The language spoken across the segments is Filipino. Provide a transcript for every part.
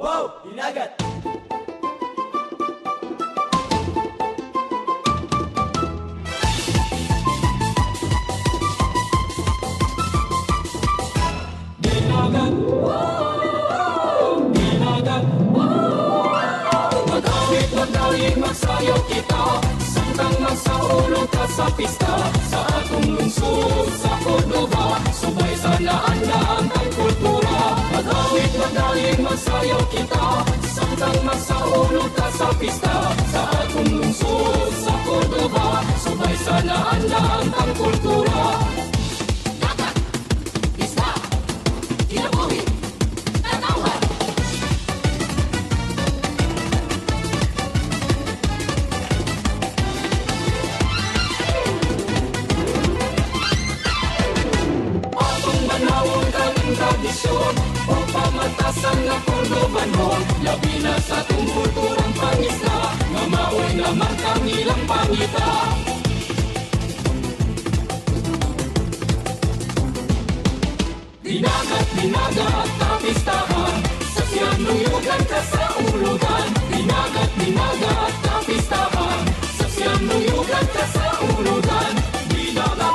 Wow! Hinagat! Hinagat! Wow! Hinagat! Wow! Magawit, magdaling, magsayaw kita, sangkang magsaulog ka sa pista, sa atong lungsod, sa Cordova, subay sa laan-laan ang kultura. Magawit, magdaling, magsayaw kita, sangkang magsaulog ka sa pista, sa atong lungsod, sa Cordova, subay sa laan-laan ang kultura. Dagat, isla, kinabuhi, tanawan. Atong manawon kang tradisyon, o pamatasan na Cordobanon, labi na sa itong kulturang pangisla, nga maoy naman kang ilang pangita. Dinagat, dinagat, tapistahan, sa siyanuyugan ka sa ulugan. Dinagat, dinagat, tapistahan, sa siyanuyugan ka sa ulugan. Dinagat.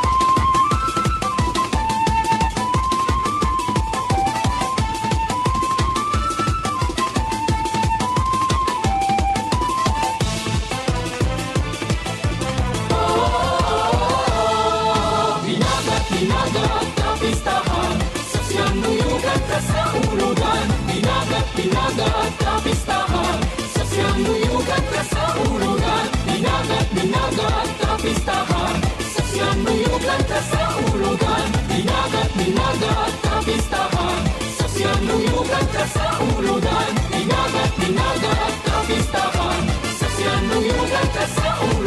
Dinagat, dinagat, tapistahan, sa siyanuyugan ka sa ulugan. Dinagat, dinagat, tapistahan, sa siyanuyugan ka sa ulugan. Dinagat, dinagat, tapistahan, sa siyanuyugan ka sa ulugan. Dinagat, dinagat, tapistahan, sa siyanuyugan ka sa ulugan. Dinagat, dinagat, tapistahan, sa siyanuyugan ka sa ulugan.